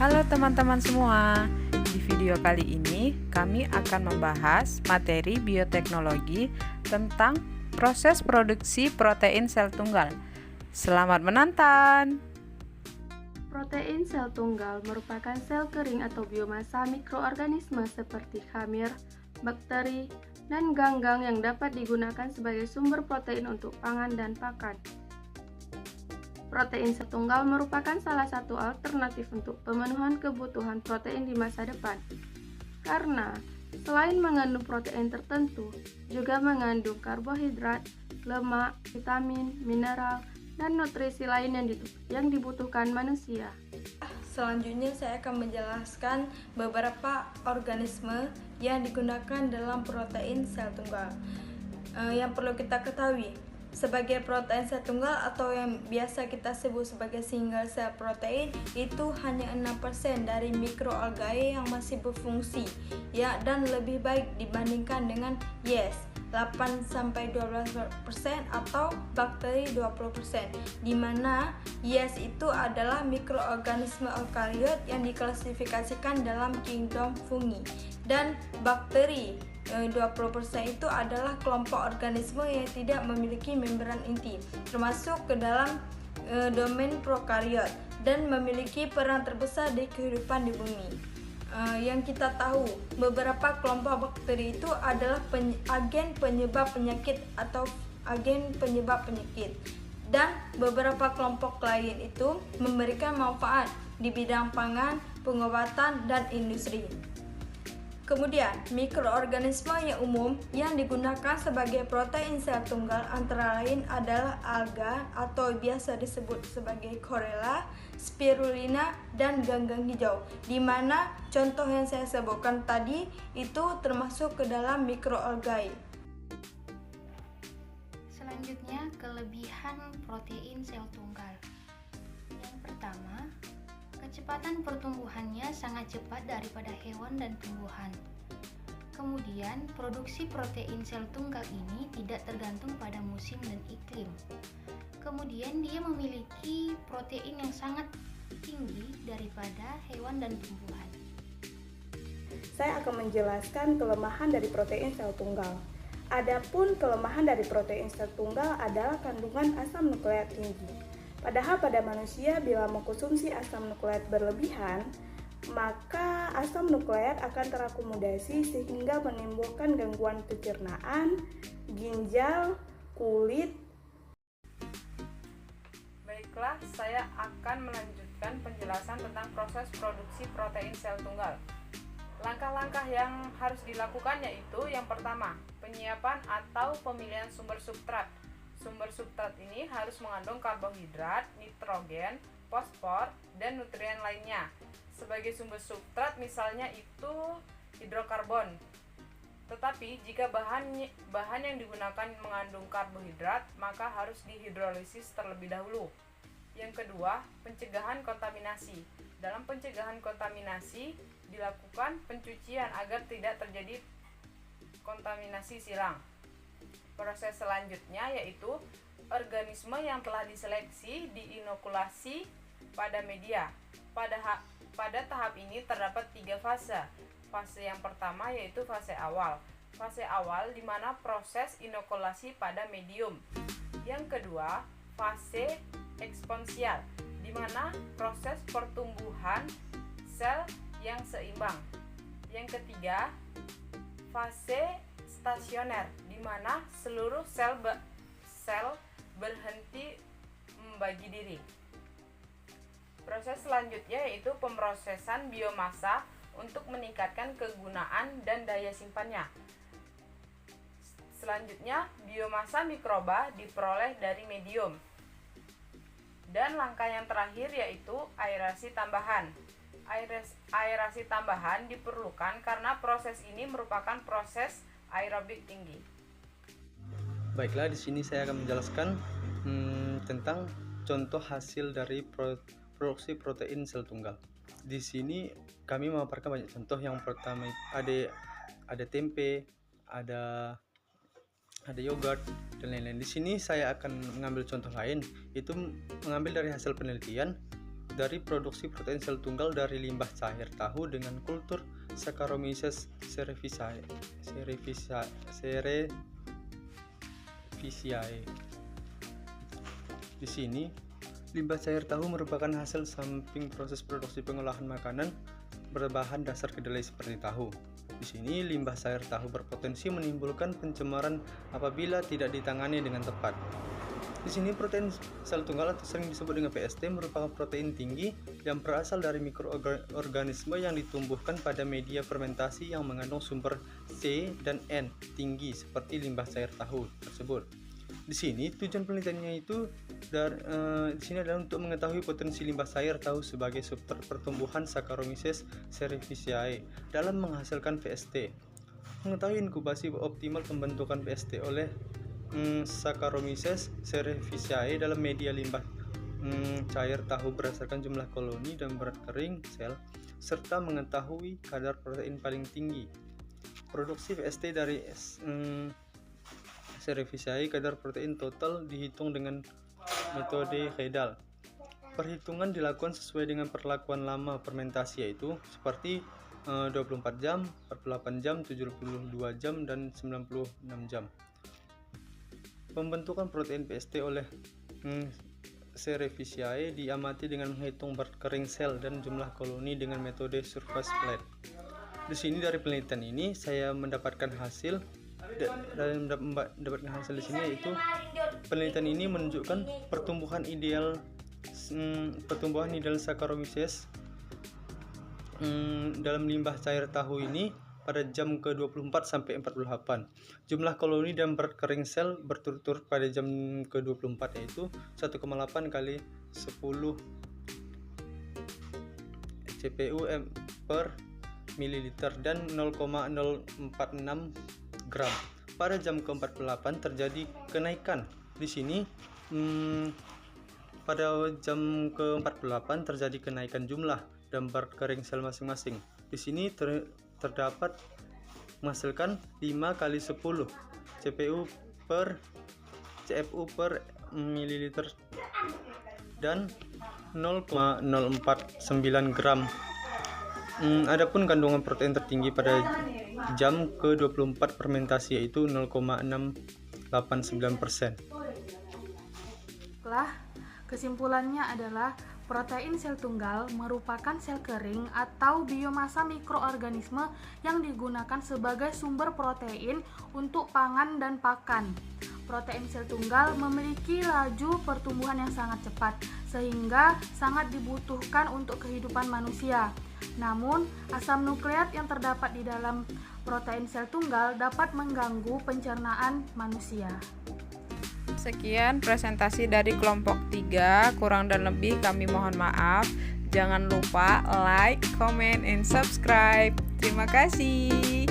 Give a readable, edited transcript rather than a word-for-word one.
Halo teman-teman semua, di video kali ini kami akan membahas materi bioteknologi tentang proses produksi protein sel tunggal. Selamat menonton! Protein sel tunggal merupakan sel kering atau biomasa mikroorganisme seperti khamir, bakteri, dan ganggang yang dapat digunakan sebagai sumber protein untuk pangan dan pakan. Protein sel tunggal merupakan salah satu alternatif untuk pemenuhan kebutuhan protein di masa depan. Karena selain mengandung protein tertentu, juga mengandung karbohidrat, lemak, vitamin, mineral, dan nutrisi lain yang dibutuhkan manusia. Selanjutnya saya akan menjelaskan beberapa organisme yang digunakan dalam protein sel tunggal. Yang perlu kita ketahui, sebagai protein sel tunggal atau yang biasa kita sebut sebagai single cell protein itu hanya 6% dari mikroalgae yang masih berfungsi ya, dan lebih baik dibandingkan dengan yeast 8-12% atau bakteri 20%, di mana yeast itu adalah mikroorganisme eukariot yang diklasifikasikan dalam kingdom fungi, dan bakteri 20% itu adalah kelompok organisme yang tidak memiliki membran inti, termasuk ke dalam domain prokariot, dan memiliki peran terbesar di kehidupan di bumi. Yang kita tahu, beberapa kelompok bakteri itu adalah agen penyebab penyakit atau agen penyebab penyakit, dan beberapa kelompok lain itu memberikan manfaat di bidang pangan, pengobatan, dan industri. Kemudian, mikroorganisme yang umum yang digunakan sebagai protein sel tunggal antara lain adalah alga atau biasa disebut sebagai chlorella, spirulina, dan ganggang hijau, di mana contoh yang saya sebutkan tadi itu termasuk ke dalam mikroalgae. Selanjutnya, kelebihan protein sel tunggal. Yang pertama, kecepatan pertumbuhannya sangat cepat daripada hewan dan tumbuhan. Kemudian, produksi protein sel tunggal ini tidak tergantung pada musim dan iklim. Kemudian, dia memiliki protein yang sangat tinggi daripada hewan dan tumbuhan. Saya akan menjelaskan kelemahan dari protein sel tunggal. Adapun kelemahan dari protein sel tunggal adalah kandungan asam nukleat tinggi. Padahal pada manusia bila mengkonsumsi asam nukleat berlebihan, maka asam nukleat akan terakomodasi sehingga menimbulkan gangguan pencernaan, ginjal, kulit. Baiklah, saya akan melanjutkan penjelasan tentang proses produksi protein sel tunggal. Langkah-langkah yang harus dilakukan yaitu yang pertama, penyiapan atau pemilihan sumber substrat. Sumber substrat ini harus mengandung karbohidrat, nitrogen, fosfor, dan nutrien lainnya. Sebagai sumber substrat misalnya itu hidrokarbon. Tetapi jika bahan yang digunakan mengandung karbohidrat, maka harus dihidrolisis terlebih dahulu. Yang kedua, pencegahan kontaminasi. Dalam pencegahan kontaminasi dilakukan pencucian agar tidak terjadi kontaminasi silang. Proses selanjutnya yaitu organisme yang telah diseleksi diinokulasi pada media. Pada tahap ini terdapat 3 fase. Fase yang pertama yaitu fase awal. Fase awal di mana proses inokulasi pada medium. Yang kedua, fase eksponsial, di mana proses pertumbuhan sel yang seimbang. Yang ketiga, fase stasioner, di mana seluruh sel berhenti membagi diri. Proses selanjutnya yaitu pemrosesan biomasa untuk meningkatkan kegunaan dan daya simpannya. Selanjutnya, biomasa mikroba diperoleh dari medium. Dan langkah yang terakhir yaitu aerasi tambahan. Aerasi tambahan diperlukan karena proses ini merupakan proses aerobik tinggi. Baiklah, di sini saya akan menjelaskan tentang contoh hasil dari produksi protein sel tunggal. Di sini kami memaparkan banyak contoh. Yang pertama ada tempe, ada yogurt dan lain-lain. Di sini saya akan mengambil contoh lain, itu mengambil dari hasil penelitian dari produksi protein sel tunggal dari limbah cair tahu dengan kultur Saccharomyces cerevisiae. Di sini, limbah cair tahu merupakan hasil samping proses produksi pengolahan makanan berbahan dasar kedelai seperti tahu. Di sini, limbah cair tahu berpotensi menimbulkan pencemaran apabila tidak ditangani dengan tepat. Di sini, protein sel tunggal atau sering disebut dengan PST merupakan protein tinggi yang berasal dari mikroorganisme yang ditumbuhkan pada media fermentasi yang mengandung sumber C dan N tinggi seperti limbah cair tahu tersebut. Di sini tujuan penelitiannya itu di sini adalah untuk mengetahui potensi limbah cair tahu sebagai substrat pertumbuhan Saccharomyces cerevisiae dalam menghasilkan PST. Mengetahui inkubasi optimal pembentukan PST oleh Saccharomyces cerevisiae dalam media limbah cair tahu berdasarkan jumlah koloni dan berat kering sel serta mengetahui kadar protein paling tinggi. Produksi PST dari cerevisiae, kadar protein total dihitung dengan metode Heidel. Perhitungan dilakukan sesuai dengan perlakuan lama fermentasi, yaitu seperti 24 jam, 48 jam, 72 jam, dan 96 jam. Pembentukan protein PST oleh cerevisiae diamati dengan menghitung berat kering sel dan jumlah koloni dengan metode surface plate. Di sini dari penelitian ini saya mendapatkan hasil di sini, yaitu penelitian ini menunjukkan pertumbuhan ideal Saccharomyces dalam limbah cair tahu ini pada jam ke-24 sampai 48. Jumlah koloni dan berat kering sel berturut-turut pada jam ke-24 yaitu 1,8 kali 10 CPU per mililiter dan 0,046 gram. Pada jam ke-48 terjadi kenaikan. Di sini pada jam ke-48 terjadi kenaikan jumlah dan berat kering sel masing-masing. Di sini terdapat menghasilkan 5 kali 10 CFU per mililiter dan 0,049 gram. Adapun kandungan protein tertinggi pada jam ke-24 fermentasi yaitu 0,689%. Kesimpulannya adalah protein sel tunggal merupakan sel kering atau biomasa mikroorganisme yang digunakan sebagai sumber protein untuk pangan dan pakan. Protein sel tunggal memiliki laju pertumbuhan yang sangat cepat sehingga sangat dibutuhkan untuk kehidupan manusia. Namun, asam nukleat yang terdapat di dalam protein sel tunggal dapat mengganggu pencernaan manusia. Sekian presentasi dari kelompok 3, kurang dan lebih kami mohon maaf. Jangan lupa like, comment, and subscribe. Terima kasih.